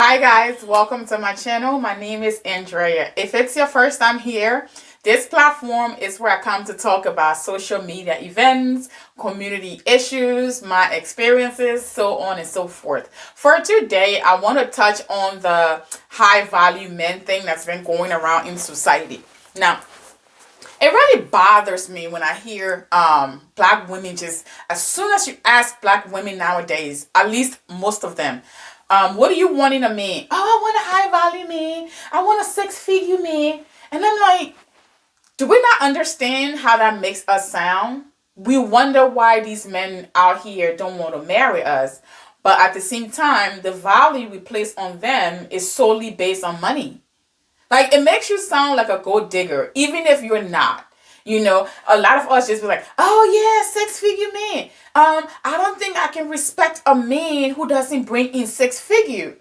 Hi guys, welcome to my channel. My name is Andrea. If it's your first time here, this platform is where I come to talk about social media events, community issues, my experiences, so on and so forth. For today, I want to touch on the high value men thing that's been going around in society. Now, it really bothers me when I hear black women just, as soon as you ask black women nowadays, at least most of them, what do you want in a man? Oh, I want a high value man. I want a six-figure man. And I'm like, do we not understand how that makes us sound? We wonder why these men out here don't want to marry us. But at the same time, the value we place on them is solely based on money. Like, it makes you sound like a gold digger, even if you're not. You know, a lot of us just be like, oh yeah, six-figure man. I don't think I can respect a man who doesn't bring in six-figure.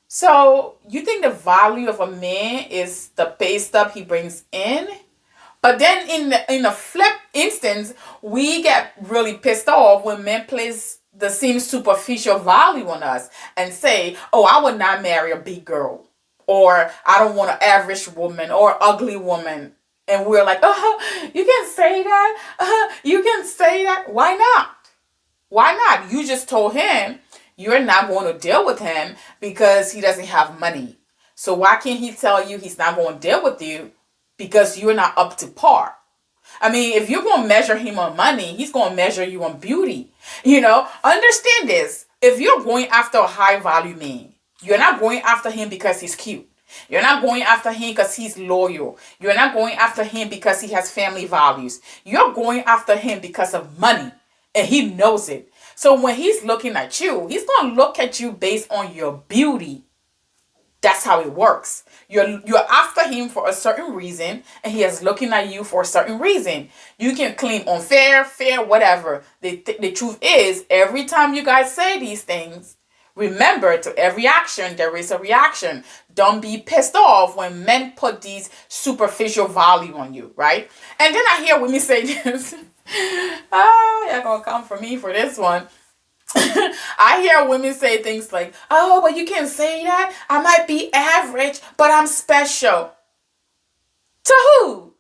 So you think the value of a man is the pay stub he brings in? But then in a flip instance, we get really pissed off when men place the same superficial value on us and say, oh, I would not marry a big girl. Or I don't want an average woman or ugly woman. And we're like, you can say that? You can say that? Why not? Why not? You just told him you're not going to deal with him because he doesn't have money. So why can't he tell you he's not going to deal with you because you're not up to par? I mean, if you're going to measure him on money, he's going to measure you on beauty. You know, understand this. If you're going after a high value man, you're not going after him because he's cute. You're not going after him because he's loyal. You're not going after him because he has family values. You're going after him because of money. And he knows it. So when he's looking at you, he's going to look at you based on your beauty. That's how it works. You're after him for a certain reason, and he is looking at you for a certain reason. You can claim unfair, fair, whatever. The truth is, every time you guys say these things, remember, to every action, there is a reaction. Don't be pissed off when men put these superficial value on you, right? And then I hear women say this. You're going to come for me for this one. I hear women say things like, oh, but you can't say that. I might be average, but I'm special. To who?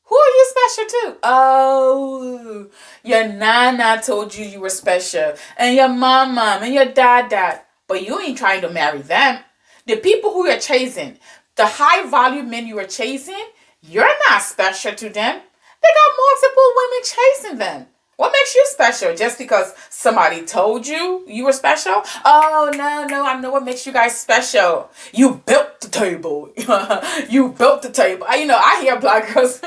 Who are you special to? Oh, your nana told you were special. And your mama and your dad. But you ain't trying to marry them. The people who you're chasing, the high value men you are chasing, you're not special to them. They got multiple women chasing them. What makes you special? Just because somebody told you you were special? Oh, no, I know what makes you guys special. You built the table. You built the table. I hear black girls.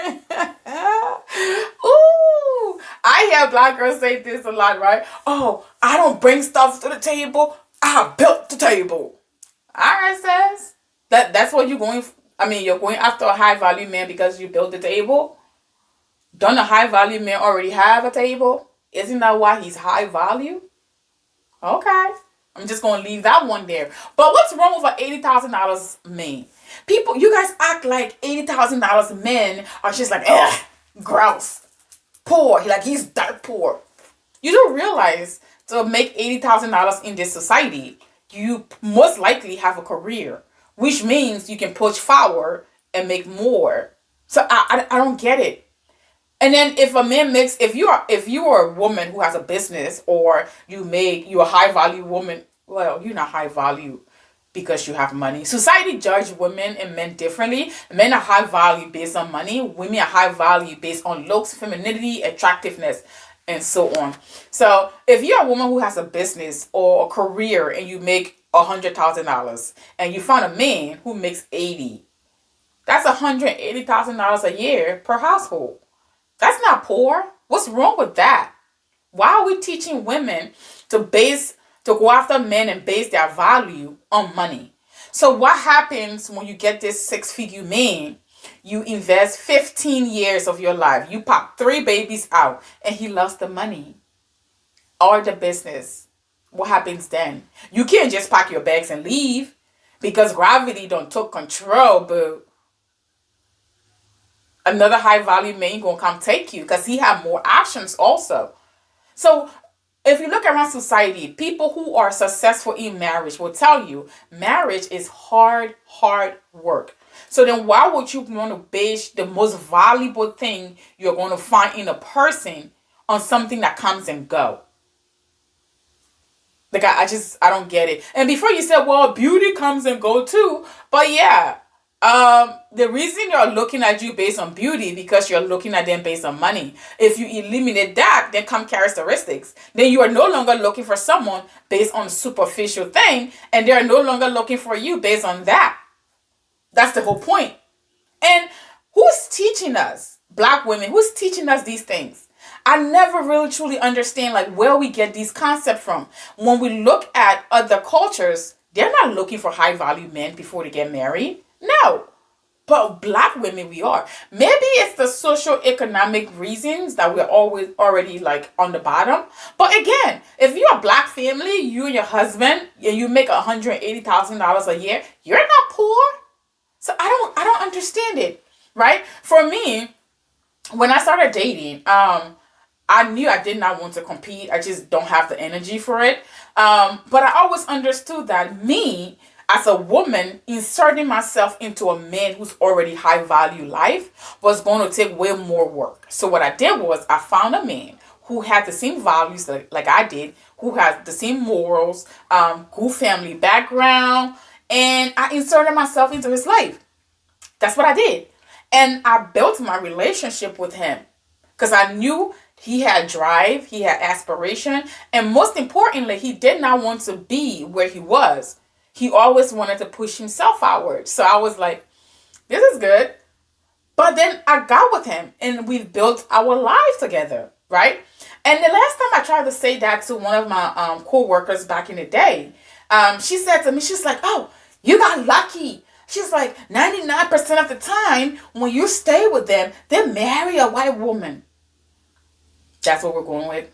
Ooh, I hear black girls say this a lot, right? Oh, I don't bring stuff to the table. I built the table. All right, says. That's what you're going for. You're going after a high value man because you built the table. Don't a high value man already have a table? Isn't that why he's high value? Okay. I'm just going to leave that one there. But what's wrong with an $80,000 man? People, you guys act like $80,000 men are just like, gross, poor. Like he's dirt poor. You don't realize to make $80,000 in this society, you most likely have a career, which means you can push forward and make more. So I don't get it. And then if a man makes, if you are a woman who has a business, or you're a high value woman, well, you're not high value because you have money. Society judge women and men differently. Men are high value based on money. Women are high value based on looks, femininity, attractiveness, and so on. So if you're a woman who has a business or a career and you make $100,000 and you find a man who makes 80, that's $180,000 a year per household. That's not poor. What's wrong with that? Why are we teaching women to go after men and base their value on money? So what happens when you get this six-figure man? You invest 15 years of your life. You pop 3 babies out and he lost the money or the business. What happens then? You can't just pack your bags and leave because gravity don't took control, but another high value man gonna come take you because he have more options also. So If you look around society, people who are successful in marriage will tell you marriage is hard work. So then why would you want to base the most valuable thing you're going to find in a person on something that comes and go? Like I don't get it. And before you said, well, beauty comes and go too. But yeah, the reason you're looking at you based on beauty because you're looking at them based on money. If you eliminate that, then come characteristics. Then you are no longer looking for someone based on superficial thing, and they're no longer looking for you based on that. That's the whole point. And who's teaching us, black women, who's teaching us these things? I never really truly understand like where we get these concepts from. When we look at other cultures, they're not looking for high value men before they get married. No. But black women, we are. Maybe it's the social economic reasons that we're always already like on the bottom. But again, if you're a black family, you and your husband, and you make $180,000 a year, you're not poor. So I don't understand it, right? For me, when I started dating, I knew I did not want to compete. I just don't have the energy for it. But I always understood that me, as a woman, inserting myself into a man who's already high value life was going to take way more work. So what I did was I found a man who had the same values like I did, who had the same morals, good family background, and I inserted myself into his life. That's what I did. And I built my relationship with him because I knew he had drive, he had aspiration, and most importantly, he did not want to be where he was. He always wanted to push himself outward. So I was like, this is good. But then I got with him and we've built our life together, right? And the last time I tried to say that to one of my co-workers back in the day, she said to me, she's like, oh, you got lucky. She's like, 99% of the time when you stay with them, they marry a white woman. That's what we're going with.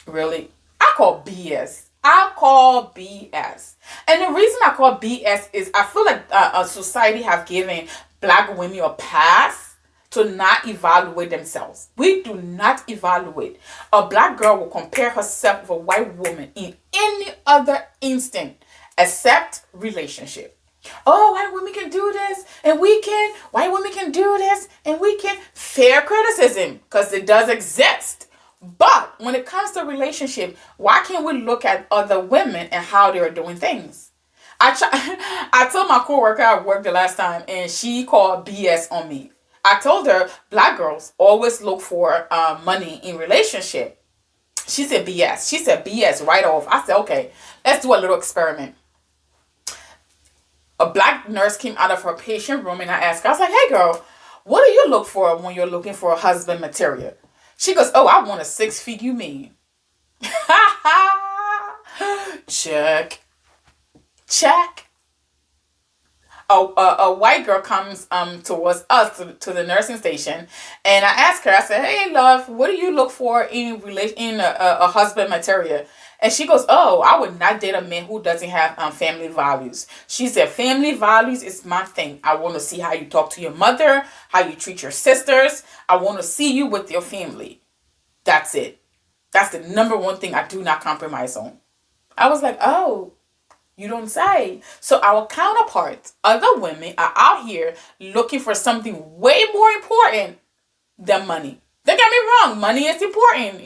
Really? I call BS. I call BS. And the reason I call BS is I feel like a society have given black women a pass to not evaluate themselves. We do not evaluate. A black girl will compare herself with a white woman in any other instant except relationship. Oh, white women can do this and we can. White women can do this and we can. Fair criticism because it does exist. But when it comes to relationship, why can't we look at other women and how they're doing things? I told my coworker at work the last time and she called BS on me. I told her black girls always look for money in relationship. She said BS. She said BS right off. I said, okay, let's do a little experiment. A black nurse came out of her patient room and I asked her, I was like, hey girl, what do you look for when you're looking for a husband material? She goes, oh, I want a 6-figure man. Check. A white girl comes towards us to the nursing station, and I asked her, I said, hey love, what do you look for in a husband material? And she goes, oh, I would not date a man who doesn't have family values. She said, family values is my thing. I want to see how you talk to your mother, how you treat your sisters. I want to see you with your family. That's it. That's the number one thing I do not compromise on. I was like, oh, you don't say. So our counterparts, other women, are out here looking for something way more important than money. Don't get me wrong, money is important,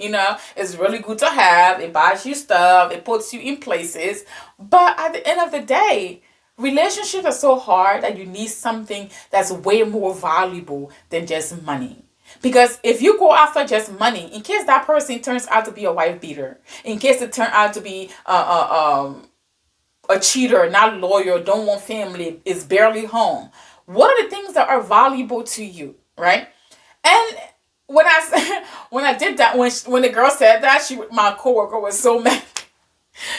it's really good to have. It buys you stuff, it puts you in places. But at the end of the day, relationships are so hard that you need something that's way more valuable than just money. Because if you go after just money, in case that person turns out to be a wife beater, in case it turns out to be a cheater, not loyal, don't want family, is barely home, what are the things that are valuable to you, right? And when I did that, when the girl said that, my coworker was so mad.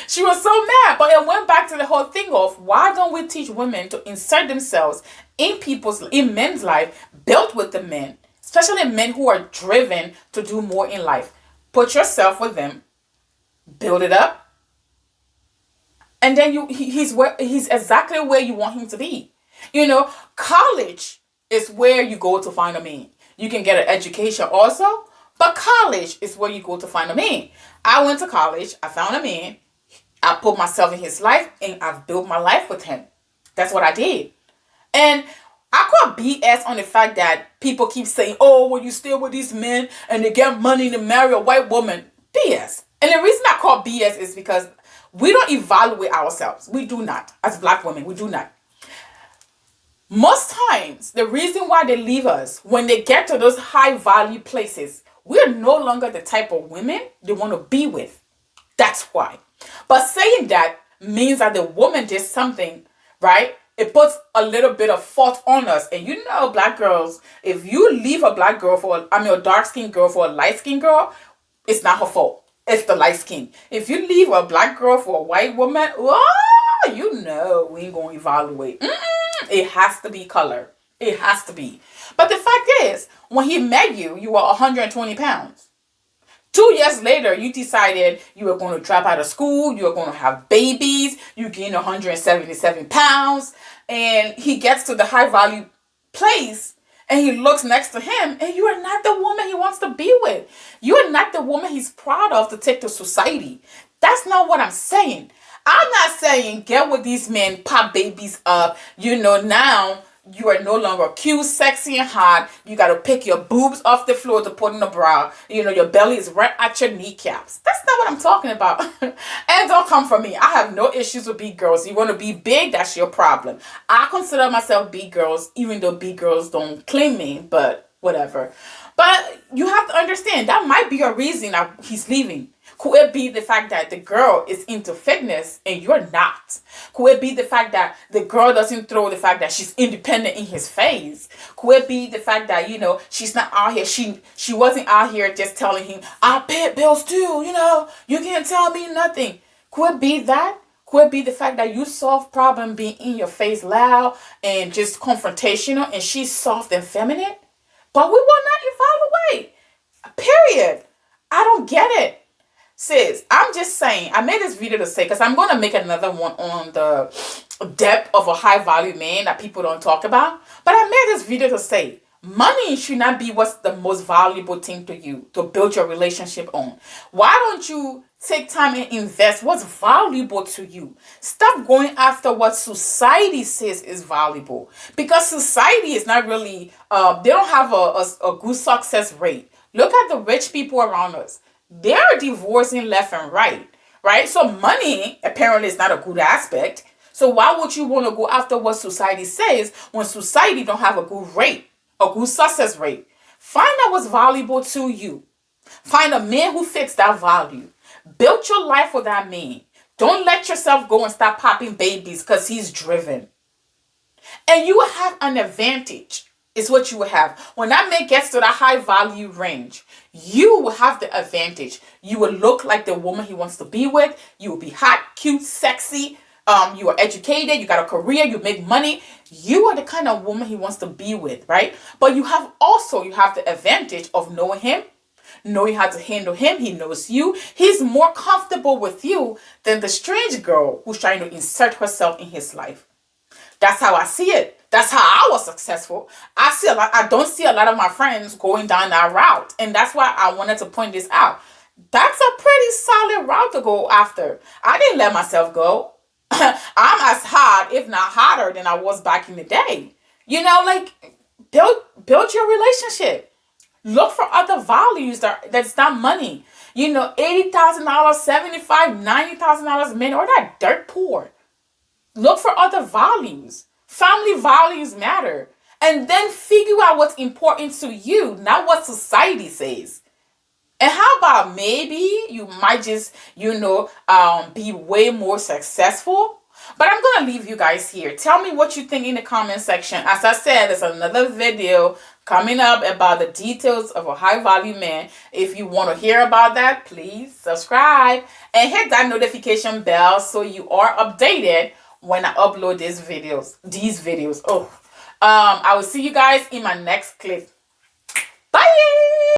She was so mad, but it went back to the whole thing of why don't we teach women to insert themselves in men's life, built with the men, especially men who are driven to do more in life. Put yourself with them, build it up, and then he's exactly where you want him to be. College is where you go to find a man. You can get an education also, But college is where you go to find a man. I went to college. I found a man. I put myself in his life and I've built my life with him. That's what I did. And I call BS on the fact that people keep saying, oh, well, you still with these men and they get money to marry a white woman. BS. And the reason I call BS is because we don't evaluate ourselves. We do not. As black women, we do not. Most times, the reason why they leave us, when they get to those high value places, we're no longer the type of women they want to be with. That's why. But saying that means that the woman did something, right? It puts a little bit of fault on us. And you know, black girls, if you leave a black girl a dark-skinned girl for a light-skinned girl, it's not her fault. It's the light skin. If you leave a black girl for a white woman, oh, you know we ain't going to evaluate. It has to be color. It has to be. But the fact is, when he met you, you were 120 pounds. 2 years later, you decided you were going to drop out of school. You were going to have babies. You gained 177 pounds. And he gets to the high value place and he looks next to him and you are not the woman he wants to be with. You are not the woman he's proud of to take to society. That's not what I'm saying. I'm not saying get with these men, pop babies up. You know, now you are no longer cute, sexy, and hot. You got to pick your boobs off the floor to put in a bra. You know, your belly is right at your kneecaps. That's not what I'm talking about. And don't come for me. I have no issues with big girls. You want to be big, that's your problem. I consider myself big girls, even though big girls don't claim me, but whatever. But you have to understand, that might be a reason that he's leaving. Could it be the fact that the girl is into fitness and you're not? Could it be the fact that the girl doesn't throw the fact that she's independent in his face? Could it be the fact that, you know, she's not out here, she wasn't out here just telling him, I pay bills too, you know, you can't tell me nothing. Could it be that? Could it be the fact that you solve problem being in your face loud and just confrontational and she's soft and feminine? But we will not evaluate. Period. I don't get it. Sis, I'm just saying, I made this video to say, because I'm going to make another one on the depth of a high value man that people don't talk about. But I made this video to say, money should not be what's the most valuable thing to you to build your relationship on. Why don't you take time and invest what's valuable to you? Stop going after what society says is valuable. Because society is not really, they don't have a good success rate. Look at the rich people around us. They're divorcing left and right, right? So money apparently is not a good aspect. So why would you want to go after what society says when society don't have a good rate, a good success rate? Find out what's valuable to you. Find a man who fits that value. Build your life for that man. Don't let yourself go and start popping babies because he's driven. And you will have an advantage. Is what you will have. When that man gets to the high value range, you will have the advantage. You will look like the woman he wants to be with. You will be hot, cute, sexy. You are educated. You got a career. You make money. You are the kind of woman he wants to be with, right? But you have the advantage of knowing him, knowing how to handle him. He knows you. He's more comfortable with you than the strange girl who's trying to insert herself in his life. That's how I see it. That's how I was successful. I don't see a lot of my friends going down that route. And that's why I wanted to point this out. That's a pretty solid route to go after. I didn't let myself go. I'm as hot, if not hotter, than I was back in the day. You know, like, build your relationship. Look for other values that's not money. You know, $80,000, $75,000, $90,000 men are that dirt poor. Look for other values. Family values matter. And then figure out what's important to you, not what society says. And how about maybe you might just, be way more successful? But I'm going to leave you guys here. Tell me what you think in the comment section. As I said, there's another video coming up about the details of a high value man. If you want to hear about that, please subscribe and hit that notification bell so you are updated when I upload these videos. I will see you guys in my next clip. Bye.